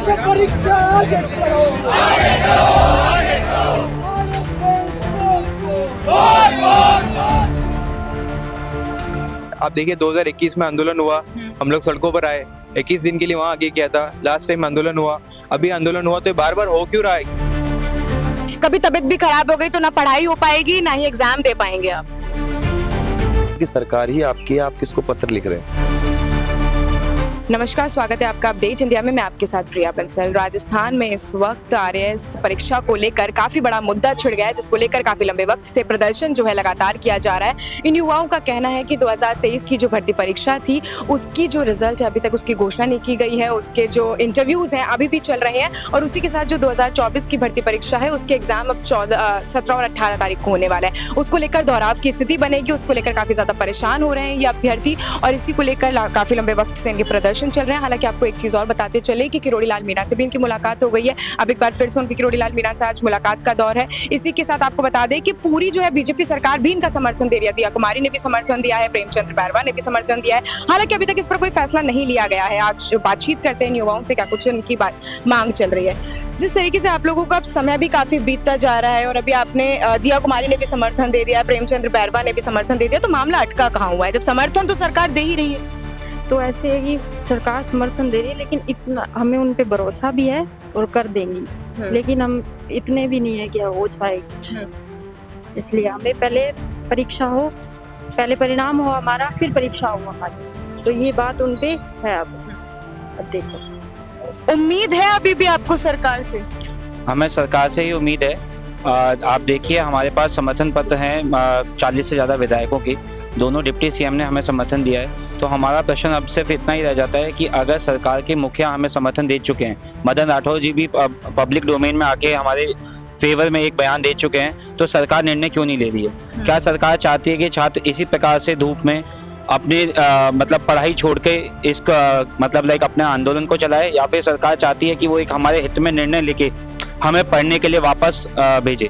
परीक्षा आगे करो, आगे करो, आगे करो। आप देखिए 2021 में आंदोलन हुआ, हम लोग सड़कों पर आए, 21 दिन के लिए वहाँ आगे किया था। लास्ट टाइम आंदोलन हुआ, अभी आंदोलन हुआ, तो ये बार बार हो क्यों रहा है? कभी तबीयत भी खराब हो गई तो ना पढ़ाई हो पाएगी ना ही एग्जाम दे पाएंगे आप। कि सरकार ही आपकी है, आप किसको पत्र लिख रहे हैं? नमस्कार, स्वागत है आपका अपडेट इंडिया में। मैं आपके साथ प्रिया बंसल। राजस्थान में इस वक्त आरएएस परीक्षा को लेकर काफी बड़ा मुद्दा छिड़ गया है, जिसको लेकर काफी लंबे वक्त से प्रदर्शन जो है लगातार किया जा रहा है। इन युवाओं का कहना है कि 2023 की जो भर्ती परीक्षा थी उसकी जो रिजल्ट है अभी तक उसकी घोषणा नहीं की गई है, उसके जो इंटरव्यूज हैं अभी भी चल रहे हैं और उसी के साथ जो 2024 की भर्ती परीक्षा है उसके एग्जाम अब 17 और 18 तारीख को होने वाला है। उसको लेकर दोहराव की स्थिति बनेगी, उसको लेकर काफी ज्यादा परेशान हो रहे हैं ये अभ्यर्थी और इसी को लेकर काफी लंबे वक्त से इनके प्रदर्शन चल रहे हैं। हालांकि आपको एक चीज और बताते चले कि किरोड़ी लाल मीणा से भी इनकी मुलाकात हो गई है। अब एक बार फिर से उनकी किरोड़ी लाल मीणा से आज मुलाकात का दौर है। इसी के साथ आपको बता दें कि पूरी जो है बीजेपी सरकार भी इनका समर्थन दे रही है। दिया कुमारी ने भी समर्थन दिया है, प्रेमचंद्र बैरवा ने भी समर्थन दिया है। हालांकि अभी तक इस पर कोई फैसला नहीं लिया गया है। आज बातचीत करते हैं युवाओं से, क्या कुछ इनकी मांग चल रही है। जिस तरीके से आप लोगों का अब समय भी काफी बीतता जा रहा है और अभी आपने दिया कुमारी ने भी समर्थन दे दिया, प्रेमचंद्र बैरवा ने भी समर्थन दे दिया, तो मामला अटका कहाँ हुआ है जब समर्थन तो सरकार दे ही रही है? तो ऐसे है कि सरकार समर्थन दे रही है, लेकिन इतना हमें उन पे भरोसा भी है और कर देंगी, लेकिन हम इतने भी नहीं है कि हो जाएगी। इसलिए हमें पहले परीक्षा हो, पहले परिणाम हो हमारा, फिर परीक्षा हो हमारी। तो ये बात उन पे है। अब देखो, उम्मीद है अभी भी आपको सरकार से? हमें सरकार से ही उम्मीद है। आप देखिए हमारे पास समर्थन पत्र हैं 40 से ज़्यादा विधायकों की, दोनों डिप्टी सीएम ने हमें समर्थन दिया है। तो हमारा प्रश्न अब सिर्फ इतना ही रह जाता है कि अगर सरकार के मुखिया हमें समर्थन दे चुके हैं, मदन राठौर जी भी पब्लिक डोमेन में आके हमारे फेवर में एक बयान दे चुके हैं, तो सरकार निर्णय क्यों नहीं ले रही है? क्या सरकार चाहती है कि छात्र इसी प्रकार से धूप में अपने मतलब पढ़ाई छोड़ के इसका मतलब अपने आंदोलन को चलाए, या फिर सरकार चाहती है कि वो एक हमारे हित में निर्णय लेके हमें पढ़ने के लिए वापस भेजे?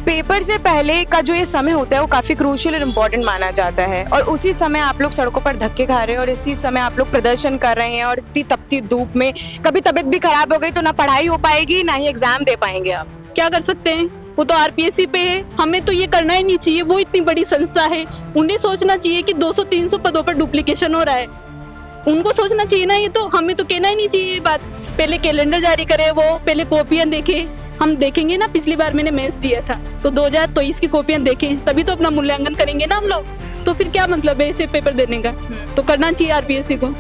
पेपर से पहले का जो ये समय होता है वो काफी क्रूशियल और इम्पोर्टेंट माना जाता है और उसी समय आप लोग सड़कों पर धक्के खा रहे हैं और इसी समय आप लोग प्रदर्शन कर रहे हैं और इतनी तपती धूप में कभी तबीयत भी खराब हो गई तो ना पढ़ाई हो पाएगी ना ही एग्जाम दे पाएंगे आप। क्या कर सकते हैं? वो तो आरपीएससी पे है, हमें तो ये करना ही नहीं चाहिए। वो इतनी बड़ी संस्था है, उन्हें सोचना चाहिए कि 200-300 पदों पर डुप्लीकेशन हो रहा है, उनको सोचना चाहिए ना। ये तो हमें तो कहना ही नहीं चाहिए ये बात। पहले कैलेंडर जारी करे, वो पहले कॉपियां देखे। हम देखेंगे ना, पिछली बार मैंने मेंस दिया था तो 2023 की कॉपियां देखें, तभी तो अपना मूल्यांकन करेंगे ना हम लोग। तो फिर क्या मतलब है ऐसे पेपर देने का? तो करना चाहिए आरपीएससी को।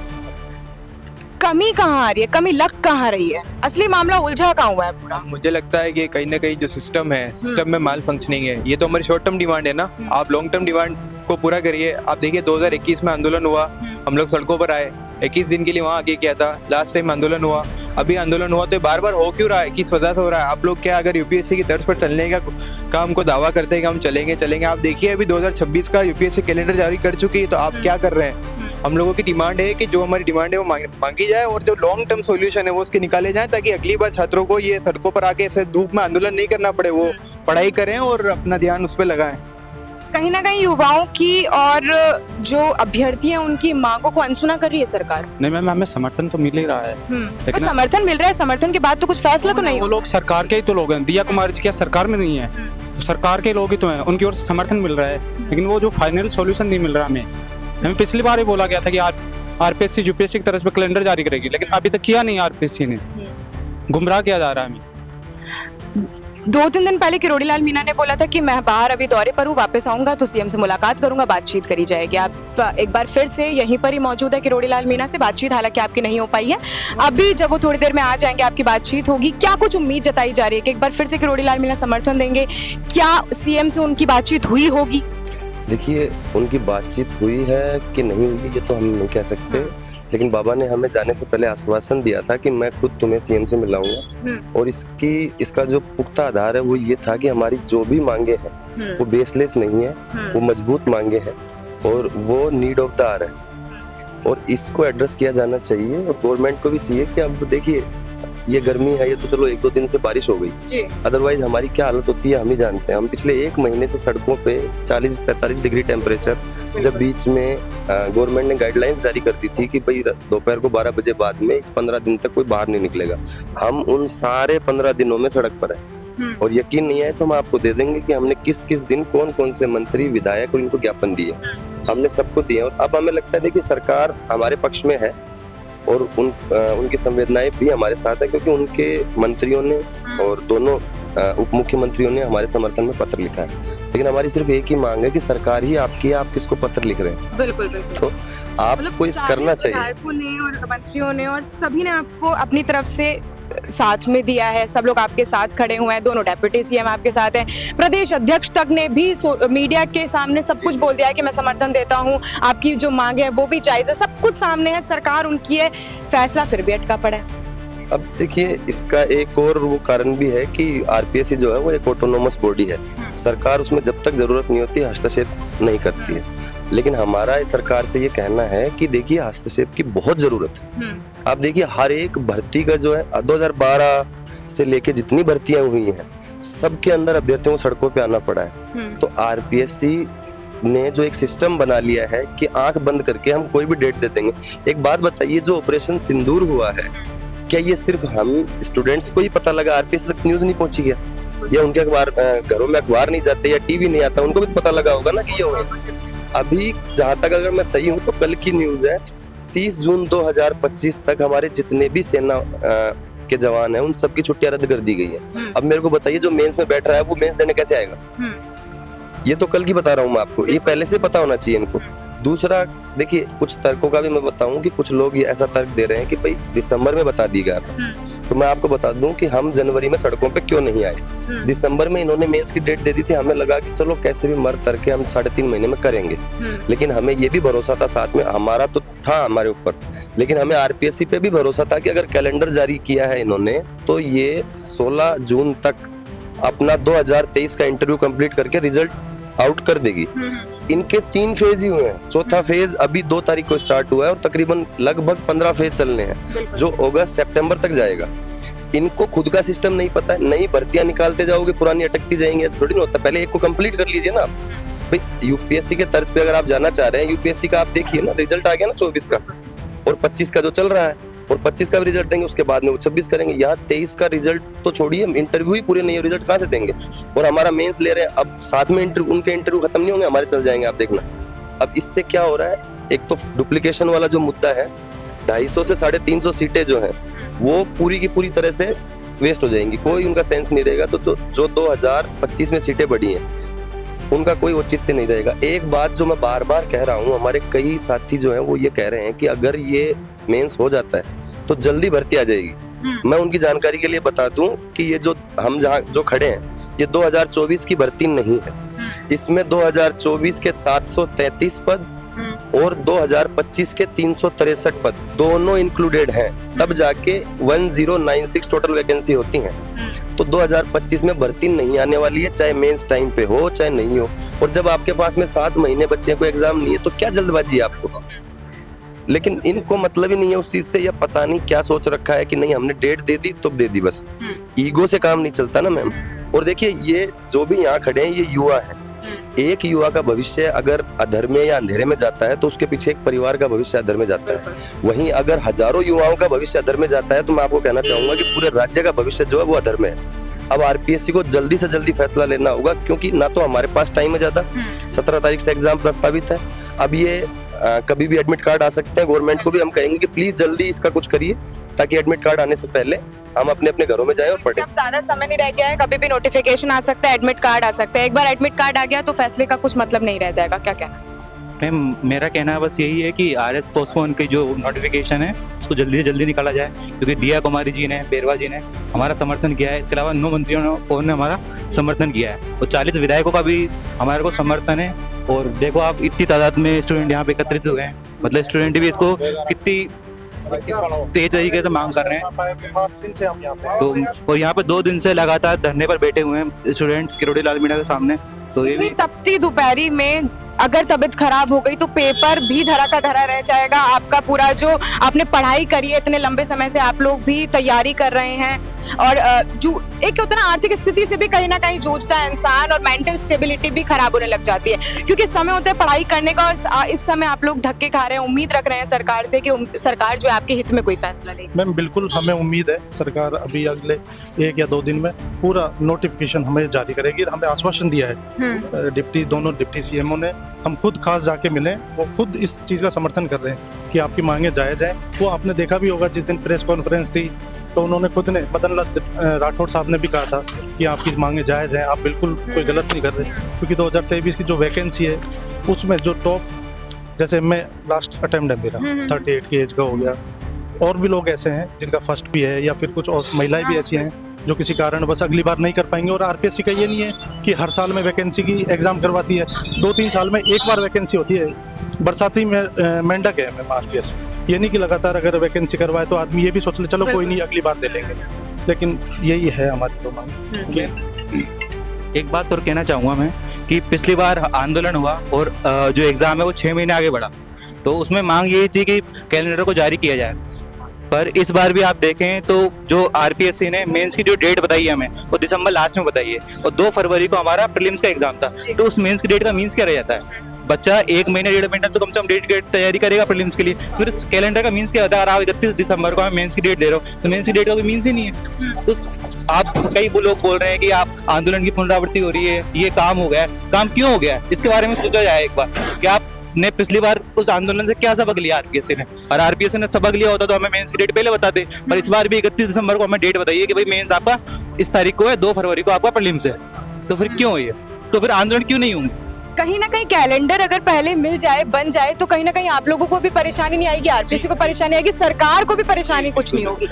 कमी कहाँ आ रही है, कमी लग कहाँ रही है, असली मामला उलझा कहाँ हुआ है पूरा? मुझे लगता है कि कहीं ना कहीं जो सिस्टम है, सिस्टम में माल फंक्शनिंग है। ये तो हमारी शॉर्ट टर्म डिमांड है ना, आप लॉन्ग टर्म डिमांड को पूरा करिए। आप देखिए 2021 में आंदोलन हुआ, हम लोग सड़कों पर आए, 21 दिन के लिए वहाँ आगे किया था। लास्ट टाइम आंदोलन हुआ, अभी आंदोलन हुआ, तो बार बार हो क्यों रहा है? किस वजह से हो रहा है? आप लोग क्या अगर यूपीएससी की तर्ज पर चलने का हमको दावा करते हैं कि हम चलेंगे, आप देखिए अभी 2026 का यूपीएससी कैलेंडर जारी कर चुकी है, तो आप क्या कर रहे हैं? हम लोगों की डिमांड है कि जो हमारी डिमांड है वो मांगी जाए और जो लॉन्ग टर्म सॉल्यूशन है वो उसके निकाले जाए, ताकि अगली बार छात्रों को ये सड़कों पर आके ऐसे धूप में आंदोलन नहीं करना पड़े, वो पढ़ाई करें और अपना ध्यान उस पर लगाएं। कहीं ना कहीं युवाओं की और जो अभ्यर्थी हैं उनकी मांगों को अनसुना कर रही है सरकार। नहीं मैम, हमें समर्थन तो मिल ही रहा है, लेकिन समर्थन मिल रहा है, समर्थन के बाद तो कुछ फैसला तो नहीं। वो लोग सरकार के ही तो लोग हैं। दिया कुमारी जी क्या सरकार में नहीं है? तो सरकार के लोग ही तो हैं, उनकी ओर से समर्थन मिल रहा है, लेकिन वो जो फाइनल सॉल्यूशन नहीं मिल रहा हमें पिछली बार ही बोला गया था कि आरपीएससी यूपीएससी की तरफ से कैलेंडर जारी करेगी, लेकिन अभी तक किया नहीं आरपीएससी ने। गुमराह किया जा रहा है हमें। 2-3 दिन पहले किरोड़ी लाल मीणा ने बोला था कि मैं बाहर अभी दौरे पर हूँ, वापस आऊंगा तो सीएम से मुलाकात करूंगा, बातचीत करी जाएगी। आप एक बार फिर से यहीं पर ही मौजूद है किरोड़ी लाल मीणा से, बातचीत हालांकि आपकी नहीं हो पाई है। अभी जब वो थोड़ी देर में आ जाएंगे आपकी बातचीत होगी। क्या कुछ उम्मीद जताई जा रही है कि एक बार फिर से किरोड़ी लाल मीणा समर्थन देंगे? क्या सीएम से उनकी बातचीत हुई होगी? देखिए, उनकी बातचीत हुई है कि नहीं हुई ये तो हम नहीं कह सकते, लेकिन बाबा ने हमें जाने से पहले आश्वासन दिया था कि मैं खुद तुम्हें सीएम से मिलाऊंगा। और इसका जो पुख्ता आधार है वो ये था कि हमारी जो भी मांगे हैं वो बेसलेस नहीं है, वो मजबूत मांगे हैं और वो नीड ऑफ द आवर है और इसको एड्रेस किया जाना चाहिए। और गवर्नमेंट को भी चाहिए कि अब देखिए ये गर्मी है, ये तो चलो 1-2 दिन से बारिश हो गई, अदरवाइज हमारी क्या हालत होती है हम ही जानते हैं। हम पिछले 1 महीने से सड़कों पे 40-45 डिग्री टेम्परेचर, जब बीच में गवर्नमेंट ने गाइडलाइंस जारी कर दी थी कि भाई दोपहर को 12 बजे बाद में इस 15 दिन तक कोई बाहर नहीं निकलेगा, हम उन सारे 15 दिनों में सड़क पर है। और यकीन नहीं है तो हम आपको दे देंगे कि हमने किस किस दिन कौन कौन से मंत्री विधायक इनको ज्ञापन दिए, हमने सबको दिए। और अब हमें लगता है देखिए सरकार हमारे पक्ष में है और उनकी संवेदनाएं भी हमारे साथ है, क्योंकि उनके मंत्रियों ने और दोनों उप मुख्यमंत्रियों ने हमारे समर्थन में पत्र लिखा है। लेकिन हमारी सिर्फ एक ही मांग है कि सरकार ही आपकी है, आप किसको पत्र लिख रहे हैं। बिल्कुल बिल्कुल। तो आपको इस करना चाहिए। विधायकों ने और मंत्रियों ने और सभी ने आपको अपनी तरफ से साथ में दिया है, सब लोग आपके साथ खड़े हुए हैं, दोनों डेप्यूटी सीएम आपके साथ हैं, प्रदेश अध्यक्ष तक ने भी मीडिया के सामने सब कुछ बोल दिया है कि मैं समर्थन देता हूं, आपकी जो मांग है वो भी जायज है, सब कुछ सामने है, सरकार उनकी है, फैसला फिर भी अटका पड़ा है। अब देखिए इसका एक और वो कारण भी है कि आरपीएससी जो है वो एक ऑटोनोमस बॉडी है, सरकार उसमें जब तक जरूरत नहीं होती हस्तक्षेप नहीं करती है। लेकिन हमारा सरकार से ये कहना है कि देखिए हस्तक्षेप की बहुत जरूरत है। आप देखिए हर एक भर्ती का जो है 2012 से लेके जितनी भर्तियां हुई हैं सबके अंदर अभ्यर्थियों को सड़कों पे आना पड़ा है। तो आरपीएससी ने जो एक सिस्टम बना लिया है कि आंख बंद करके हम कोई भी डेट दे देंगे। एक बात बताइए, जो ऑपरेशन सिंदूर हुआ है क्या ये सिर्फ हम स्टूडेंट्स को ही पता लगा, आरपीएससी तक न्यूज नहीं पहुंची क्या? या उनके अखबार घरों में अखबार नहीं जाते या टीवी नहीं आता, उनको भी तो पता लगा होगा ना कि ये हुआ। अभी जहां तक अगर मैं सही हूं तो कल की न्यूज है 30 जून 2025 तक हमारे जितने भी सेना के जवान हैं उन सबकी छुट्टियां रद्द कर दी गई है। अब मेरे को बताइए जो मेंस में बैठ रहा है वो मेंस देने कैसे आएगा? ये तो कल की बता रहा हूँ मैं आपको, ये पहले से पता होना चाहिए इनको। दूसरा देखिए कुछ तर्कों का भी मैं बताऊं कि कुछ लोग ये ऐसा तर्क दे रहे हैं कि भाई दिसंबर में बता दी गया था, तो मैं आपको बता दूं कि हम जनवरी में सड़कों पे क्यों नहीं आए। दिसंबर में इन्होंने मेंस की डेट दे दी थी, हमें लगा कि चलो कैसे भी मर तर के हम 3.5 महीने में करेंगे। लेकिन हमें ये भी भरोसा था, साथ में हमारा तो था हमारे ऊपर, लेकिन हमें आरपीएससी पे भी भरोसा था कि अगर कैलेंडर जारी किया है इन्होंने तो ये 16 जून तक अपना 2023 का इंटरव्यू कंप्लीट करके रिजल्ट आउट कर देगी। इनके 3 फेज ही हुए हैं, चौथा फेज अभी 2 तारीख को स्टार्ट हुआ है और तकरीबन लगभग 15 फेज चलने हैं जो अगस्त सितंबर तक जाएगा। इनको खुद का सिस्टम नहीं पता है, नई भर्तियां निकालते जाओगे पुरानी अटकती जाएंगी, ऐसा थोड़ी ना होता। पहले एक को कंप्लीट कर लीजिए ना आप। भाई यूपीएससी के तर्ज पे अगर आप जाना चाह रहे हैं, यूपीएससी का आप देखिए ना, रिजल्ट आ गया ना 24 का और 25 का जो चल रहा है, और 25 का भी रिजल्ट देंगे, उसके बाद में वो 26 करेंगे। यहाँ 23 का रिजल्ट तो छोड़िए, इंटरव्यू ही पूरे नहीं है, रिजल्ट कहाँ से देंगे? और हमारा मेंस ले रहे हैं, अब साथ में उनके इंटरव्यू खत्म नहीं होंगे, हमारे चल जाएंगे, आप देखना। अब इससे क्या हो रहा है, एक तो डुप्लीकेशन वाला जो मुद्दा है, 250 से 350 सीटें जो हैं वो पूरी की पूरी तरह से वेस्ट हो जाएंगी, कोई उनका सेंस नहीं रहेगा। तो जो 2025 में सीटें बढ़ी हैं उनका कोई औचित्य नहीं रहेगा। एक बात जो मैं बार बार कह रहा हूँ, हमारे कई साथी जो हैं वो ये कह रहे हैं कि अगर ये मेंस हो जाता है तो जल्दी भर्ती आ जाएगी। मैं उनकी जानकारी के लिए बता दूं कि ये जो हम जहाँ जो खड़े हैं ये 2024 की भर्ती नहीं है, इसमें 2024 के 733 पद और 2025 के 363 पद दोनों इंक्लूडेड हैं, तब जाके 1096 टोटल वैकेंसी होती हैं। तो 2025 में भर्ती नहीं आने वाली है, चाहे मेंस टाइम पे हो चाहे नहीं हो। और जब आपके पास में 7 महीने बच्चे हैं, कोई एग्जाम नहीं है, तो क्या जल्दबाजी है आपको? लेकिन इनको मतलब ही नहीं है उस चीज से, या पता नहीं क्या सोच रखा है कि नहीं हमने डेट दे दी तो दे दी बस। ईगो से काम नहीं चलता ना मैम। और देखिए ये जो भी यहाँ खड़े हैं ये युवा है, एक युवा का भविष्य अगर अधर में या अंधेरे में जाता है तो उसके पीछे एक परिवार का भविष्य अधर में जाता है। वहीं अगर हजारों युवाओं का भविष्य अधर में जाता है तो मैं आपको कहना चाहूंगा कि पूरे राज्य का भविष्य जो है वो अधर में है। अब आरपीएससी को जल्दी से जल्दी फैसला लेना होगा, क्योंकि ना तो हमारे पास टाइम है ज्यादा, 17 तारीख से एग्जाम प्रस्तावित है। अब ये कभी भी एडमिट कार्ड आ सकते हैं, गवर्नमेंट को भी हम कहेंगे कि प्लीज जल्दी इसका कुछ करिए ताकि एडमिट कार्ड आने से पहले हम अपने अपने घरों में जाएं और पढ़ें। अब ज्यादा समय नहीं रह गया है, कभी भी नोटिफिकेशन आ सकता है, एडमिट कार्ड आ सकता है। एक बार एडमिट कार्ड आ गया तो फैसले का कुछ मतलब नहीं रह जाएगा, क्या कहना? मैम मेरा कहना बस यही है कि आरएस पोस्टपोन की जो नोटिफिकेशन है उसको जल्दी से जल्दी निकाला जाए, क्योंकि दिया कुमारी जी ने, बेरवा जी ने हमारा समर्थन किया है, इसके अलावा 9 मंत्रियों ने हमारा समर्थन किया है और 40 विधायकों का भी हमारे को समर्थन है। और देखो आप इतनी तादाद में स्टूडेंट यहाँ पे एकत्रित हुए हैं, मतलब स्टूडेंट भी इसको कितनी तेज तरीके से मांग कर रहे हैं। 5 दिन से हम यहाँ पे तो और यहाँ पे 2 दिन से लगातार धरने पर बैठे हुए हैं स्टूडेंट किरोड़ी लाल मीणा के सामने। तो ये भी तपती दोपहरी में अगर तबीयत खराब हो गई तो पेपर भी धरा का धरा रह जाएगा। आपका पूरा जो आपने पढ़ाई करी है इतने लंबे समय से, आप लोग भी तैयारी कर रहे हैं और जो एक होता है ना आर्थिक स्थिति से भी कहीं ना कहीं जूझता है इंसान और मेंटल स्टेबिलिटी भी खराब होने लग जाती है, क्योंकि समय होता है पढ़ाई करने का और इस समय आप लोग धक्के खा रहे हैं। उम्मीद रख रहे हैं सरकार से कि सरकार जो है आपके हित में कोई फैसला ले। मैम बिल्कुल हमें उम्मीद है सरकार अभी अगले 1 या 2 दिन में पूरा नोटिफिकेशन हमें जारी करेगी। हमें आश्वासन दिया है दोनों डिप्टी सीएमओ ने, हम खुद खास जाके मिले, वो खुद इस चीज़ का समर्थन कर रहे हैं कि आपकी मांगे जायज़ हैं। वो आपने देखा भी होगा जिस दिन प्रेस कॉन्फ्रेंस थी तो उन्होंने खुद ने, मदन लाल राठौड़ साहब ने भी कहा था कि आपकी मांगे जायज़ हैं, आप बिल्कुल कोई गलत नहीं कर रहे, क्योंकि 2023 की जो वैकेंसी है उसमें जो टॉप, जैसे मैं लास्ट अटेम्प्ट है मेरा 38 की एज का हो गया, और भी लोग ऐसे हैं जिनका फर्स्ट भी है या फिर कुछ और महिलाएं भी ऐसी हैं जो किसी कारण बस अगली बार नहीं कर पाएंगे। और आरपीएससी का ये नहीं है कि हर साल में वैकेंसी की एग्ज़ाम करवाती है, 2-3 साल में एक बार वैकेंसी होती है। बरसाती में मेंढक है मैम आरपीएससी, ये नहीं कि लगातार अगर वैकेंसी करवाए तो आदमी ये भी सोच ले चलो कोई नहीं अगली बार दे लेंगे, लेकिन यही है हमारी तो मांग। एक बात और कहना चाहूँगा मैं कि पिछली बार आंदोलन हुआ और जो एग्ज़ाम है वो 6 महीने आगे बढ़ा, तो उसमें मांग यही थी कि कैलेंडर को जारी किया जाए। पर इस बार भी आप देखें तो जो आरपीएससी ने मेंस की जो डेट बताई है हमें वो दिसंबर लास्ट में बताई है, और 2 फरवरी को हमारा प्रीलिम्स का एग्जाम था। तो उस मेंस की डेट का मीन्स क्या रह जाता है? बच्चा 1 महीने 1.5 महीना तो कम से कम डेट की तैयारी करेगा प्रीलिम्स के लिए, फिर कैलेंडर का मीन्स क्या होता है? अगर आप 31 दिसंबर को हमें मेंस की डेट दे रहे हो तो मेंस की डेट का कोई मीन्स ही नहीं है। तो आप कई लोग बोल रहे हैं कि आप आंदोलन की पुनरावृत्ति हो रही है, ये काम हो गया है। काम क्यों हो गया है इसके बारे में सोचा जाए एक बार कि आपने पिछली बार उस आंदोलन से क्या सबक लिया आरपीएससी ने, और आरपीएससी ने सबक लिया होता तो हमें मेंस की डेट पहले बताते। पर इस बार भी 31 दिसंबर को हमें डेट बताइए कि भाई मेंस आपका इस तारीख को है, 2 फरवरी को आपका प्रीलिम्स है, तो फिर क्यों है? तो फिर आंदोलन क्यों नहीं होंगे? कहीं ना कहीं कैलेंडर अगर पहले मिल जाए, बन जाए, तो कहीं ना कहीं आप लोगों को भी परेशानी नहीं आएगी, आरपीएससी को परेशानी आएगी, सरकार को भी परेशानी कुछ नहीं होगी।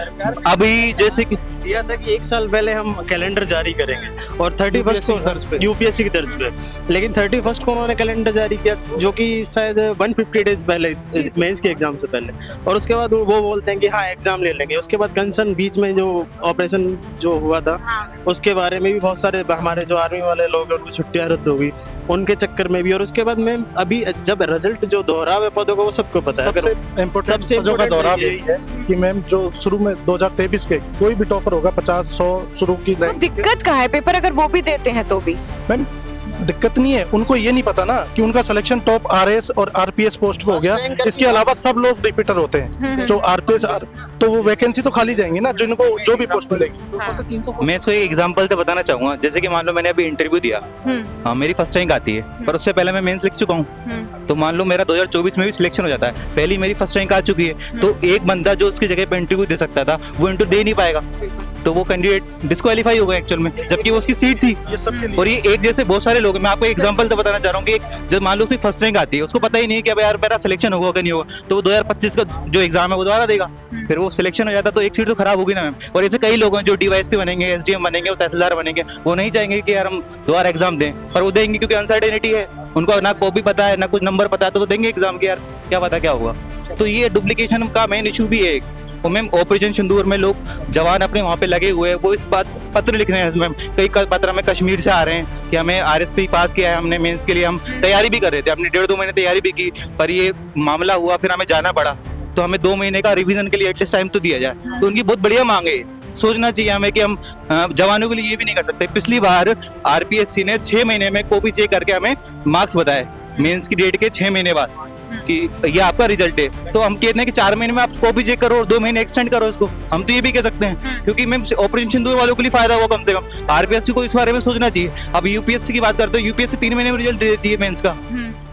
अभी जैसे कि दिया था कि 1 साल पहले हम कैलेंडर जारी करेंगे और 31 को यूपीएससी की तर्ज पे, लेकिन 31 को उन्होंने कैलेंडर जारी किया जो कि शायद 150 डेज पहले मेंस के एग्जाम से पहले, और उसके बाद वो बोलते हैं कि हाँ एग्जाम ले लेंगे। उसके बाद कंसर्न बीच में जो ऑपरेशन जो हुआ था उसके बारे में भी बहुत सारे हमारे जो आर्मी वाले लोग हैं उनको छुट्टियां रद्द हो गई उनके चक्कर में भी। और उसके बाद मैम अभी जब रिजल्ट जो दोहराव है पदों का वो सबको पता है, सबसे इम्पोर्टेंट दोहराव यही है कि मैम जो शुरू में 2023 के कोई भी टॉपर होगा 50-100 शुरू की तो दिक्कत कहाँ है? पेपर अगर वो भी देते हैं तो भी मैम दिक्कत नहीं है, उनको ये नहीं पता ना कि उनका सिलेक्शन टॉप आरएस और आरपीएस पोस्ट पे हो गया, इसके अलावा सब लोग रिपीटर होते हैं जो आरपीएस, तो वो वैकेंसी तो खाली जाएंगी ना जिनको जो भी पोस्ट मिलेगी। मैं इसको एक एग्जांपल से बताना चाहूंगा, जैसे कि मान लो मैंने अभी इंटरव्यू दिया, हाँ मेरी फर्स्ट रैंक आती है, पर उससे पहले मैं मेंस लिख चुका हूँ, तो मान लो मेरा 2024 में भी सिलेक्शन हो जाता है, पहली मेरी फर्स्ट रैंक आ चुकी है, तो एक बंदा जो उसकी जगह पे इंटरव्यू दे सकता था वो इंटरव्यू दे नहीं पाएगा, तो वो कैंडिडेट डिस्क्वालीफाई हो गया एक्चुअल में, जबकि वो उसकी सीट थी। और ये एक जैसे बहुत सारे लोग, मैं आपको एग्जांपल तो बताना चाह रहा हूँ कि जब मान लो उसकी फर्स्ट रैंक आती है, उसको पता ही नहीं कि अब यार मेरा सिलेक्शन होगा कि नहीं होगा, तो वो 2025 का जो एग्जाम है वो दोबारा देगा, फिर वो सिलेक्शन हो जाता तो एक सीट तो खराब होगी ना मैम। और ऐसे कई लोग हैं जो डीवाईएसपी बनेंगे, एसडीएम बनेंगे, वो तहसीलदार बनेंगे, वो नहीं चाहेंगे कि यार हम दोबारा एग्जाम दें, पर वो देंगे क्योंकि अनसर्टेनिटी है, उनको ना कॉपी पता है ना कुछ नंबर पता है, तो वो देंगे एग्जाम की, यार क्या पता क्या होगा। तो ये डुप्लीकेशन का मेन इशू भी है। और मैम ऑपरेशन सिंदूर में लोग जवान अपने वहाँ पे लगे हुए हैं, वो इस बात पत्र लिख रहे हैं मैम, कई पत्र में कश्मीर से आ रहे हैं कि हमें आरएसपी पास किया है हमने मेंस के लिए, हम तैयारी भी कर रहे थे, हमने 1.5-2 महीने तैयारी भी की, पर ये मामला हुआ फिर हमें जाना पड़ा, तो हमें 2 महीने का रिवीजन के लिए एटलीस्ट टाइम तो दिया जाए। तो उनकी बहुत बढ़िया मांग है, सोचना चाहिए हमें कि हम जवानों के लिए ये भी नहीं कर सकते। पिछली बार आरपीएससी ने 6 महीने में कॉपी चेक करके हमें मार्क्स बताए मेंस की डेट के 6 महीने बाद कि ये आपका रिजल्ट है, तो हम कहते हैं कि 4 महीने में आप कॉपी चेक करो और 2 महीने एक्सटेंड करो इसको, हम तो ये भी कह सकते हैं, क्योंकि मैम ऑपरेशन सिंदूर वालों के लिए फायदा होगा कम से कम। आरपीएससी को इस बारे में सोचना चाहिए। अब यूपीएससी की बात करते हो, यूपीएससी 3 महीने में रिजल्ट दे देती है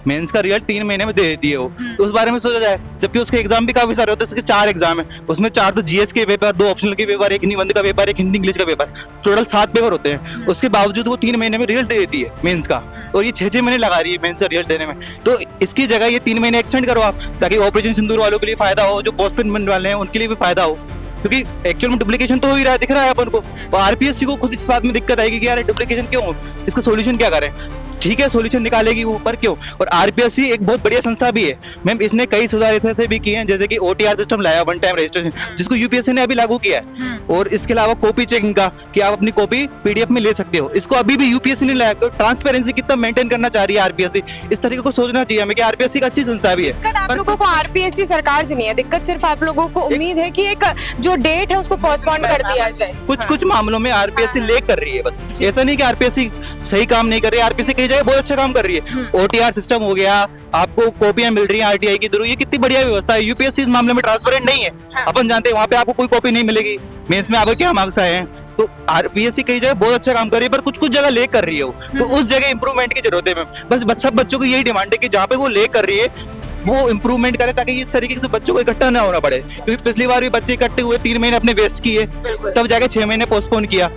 मेंस का रिजल्ट 3 महीने में दे देती है वो, तो उस बारे में सोचा जाए, जबकि उसके एग्जाम भी काफी सारे होते हैं, उसके 4 एग्जाम है, उसमें 4 तो जीएस के पेपर, 2 ऑप्शनल के पेपर, 1 निबंध का पेपर, 1 हिंदी इंग्लिश का पेपर, टोटल 7 पेपर होते हैं, उसके बावजूद वो 3 महीने में रिजल्ट दे देती है मेंस का, और ये 6-6 महीने लगा रही है मेंस का रिजल्ट देने में। तो इसकी जगह ये 3 महीने एक्सटेंड करो आप, ताकि ऑपरेशन सिंदूर वालों के लिए फायदा हो, जो पोस्टपोनमेंट वाले हैं उनके लिए भी फायदा हो, क्योंकि एक्चुअल में डुप्लीकेशन तो हो ही रहा है, दिख रहा है अपन को। और आरपीएससी को खुद इस बात में दिक्कत आएगी कि यार डुप्लीकेशन क्यों हो, इसका सोल्यूशन क्या करें। ठीक है सॉल्यूशन निकालेगी वो, पर क्यों? और आरपीएससी एक बहुत बढ़िया संस्था भी है मैम, इसने कई सुधार ऐसे भी किए हैं, जैसे कि ओटीआर सिस्टम लाया, वन टाइम रजिस्ट्रेशन, जिसको यूपीएससी ने अभी लागू किया है। और इसके अलावा कॉपी चेकिंग का कि आप अपनी कॉपी पीडीएफ में ले सकते हो, इसको अभी भी यूपीएससी ने लाया। ट्रांसपेरेंसी कितना मेंटेन करना चाह रही है आरपीएससी, इस तरीके को सोचना चाहिए हमें कि आरपीएससी एक अच्छी संस्था भी है। दिक्कत आप लोगों को आरपीएससी सरकार से नहीं है, दिक्कत सिर्फ आप लोगों को उम्मीद है कि एक जो डेट है उसको पोस्टपोन कर दिया जाए। कुछ मामलों में आरपीएससी लेक कर रही है, बस ऐसा नहीं कि आरपीएससी सही काम नहीं कर रही है, आरपीएससी कई जगह बहुत अच्छा काम कर रही है। ओटीआर सिस्टम हो गया, आपको कॉपियां मिल रही हैं आरटीआई की थ्रू, ये कितनी बढ़िया व्यवस्था है। यूपीएससी इस मामले में ट्रांसपेरेंट नहीं है, अपन जानते हैं वहाँ पे आपको कोई कॉपी नहीं मिलेगी, मेंस में आपको क्या मार्क्स आए हैं। तो आरपीएससी कई जगह बहुत अच्छा काम कर रही है, पर कुछ जगह लेक कर रही है वो, तो उस जगह इंप्रूवमेंट की जरूरत है मैम। बस सब बच्चों को यही डिमांड है कि जहाँ पे वो लेक कर रही है वो इंप्रूवमेंट करे, ताकि इस तरीके से बच्चों को इकट्ठा ना होना पड़े। क्योंकि पिछली बार भी बच्चे इकट्ठे हुए, 3 महीने अपने वेस्ट किए, तब जाके 6 महीने पोस्टपोन किया।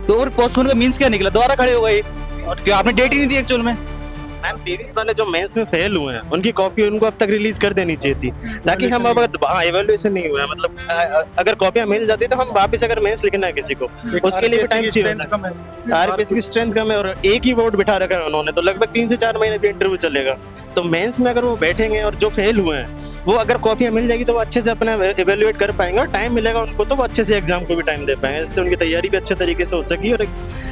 तो और पोस्टपोन का मीन्स क्या निकला, दोबारा खड़े हो गए, और क्या आपने डेट ही नहीं दी एक्चुअल में। मैम 23 वाले जो मेंस में फेल हुए हैं उनकी कॉपी उनको अब तक रिलीज कर देनी चाहिए थी, ताकि हम अब इवैल्यूएशन नहीं हुआ है, मतलब अगर कॉपियां मिल जाती तो हम वापस अगर मेंस लिखना है किसी को, उसके लिए भी टाइम चाहिए। आरपीएससी की स्ट्रेंथ कम है और एक ही बोर्ड बिठा रखा है उन्होंने, तो लगभग 3 से 4 महीने भी इंटरव्यू चलेगा। तो मेंस में अगर वो बैठेंगे और जो फेल हुए हैं वो अगर कॉपियां मिल जाएगी तो वो अच्छे से अपना इवेल्युएट कर पाएंगे, और टाइम मिलेगा उनको तो वो अच्छे से एग्जाम को भी टाइम दे पाएंगे, इससे उनकी तैयारी भी अच्छे तरीके से हो सकेगी और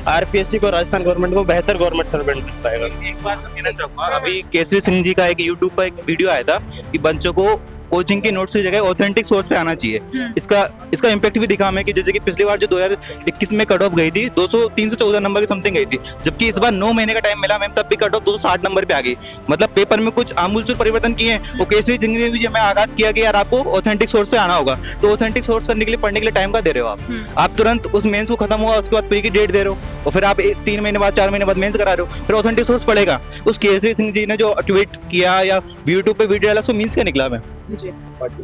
आरपीएससी को, राजस्थान गवर्नमेंट को बेहतर गवर्नमेंट सर्वेंट मिल पाएगा। एक बात कहना चाहूंगा, अभी केसरी सिंह जी का एक यूट्यूब पर एक वीडियो आया था कि बच्चों को कोचिंग की नोट्स की जगह ऑथेंटिक सोर्स पे आना चाहिए। इसका इम्पैक्ट भी दिखा हमें कि जैसे कि पिछली बार जो 2021 में कट ऑफ गई थी 314 नंबर की समथिंग गई थी, जबकि इस बार 9 महीने का टाइम मिला मैम, तब भी कट ऑफ 260 नंबर पे आ गई। मतलब पेपर में कुछ आमूलचूल परिवर्तन किए हैं। वो केसरी सिंह ने भी हमें आगाह किया कि यार आपको ऑथेंटिक सोर्स पे आना होगा, तो ऑथेंटिक सोर्स करने के लिए पढ़ने के लिए टाइम का दे रहे हो आप तुरंत उस मेंस को खत्म हुआ उसके बाद प्री की डेट दे रहे हो, और फिर आप 3 महीने बाद 4 महीने बाद मेंस करा रहे हो, फिर ऑथेंटिक सोर्स पड़ेगा। उस केसरी सिंह जी ने जो ट्वीट किया या यूट्यूब पे वीडियो डाला, सो मीन्स क्या निकला मैम?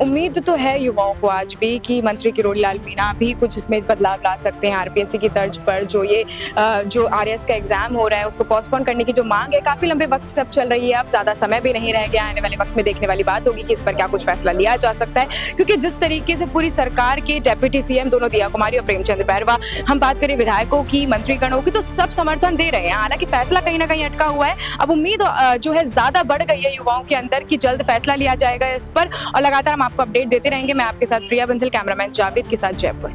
उम्मीद तो है युवाओं को आज भी कि मंत्री किरोड़ीलाल मीणा भी कुछ इसमें बदलाव ला सकते हैं। आरपीएससी की तर्ज पर जो आरएस का एग्जाम हो रहा है उसको पोस्टपोन करने की जो मांग है काफी लंबे वक्त से अब चल रही है, अब ज्यादा समय भी नहीं रह गया। आने वाले वक्त में देखने वाली बात होगी कि इस पर क्या कुछ फैसला लिया जा सकता है, क्योंकि जिस तरीके से पूरी सरकार के डेप्यूटी सीएम दोनों दिया कुमारी और प्रेमचंद बैरवा, हम बात करें विधायकों की, मंत्रीगणों की, तो सब समर्थन दे रहे हैं। हालांकि फैसला कहीं ना कहीं अटका हुआ है। अब उम्मीद जो है ज्यादा बढ़ गई है युवाओं के अंदर कि जल्द फैसला लिया जाएगा इस पर, और लगातार हम आपको अपडेट देते रहेंगे। मैं आपके साथ प्रिया बंसल, कैमरामैन जावेद के साथ जयपुर।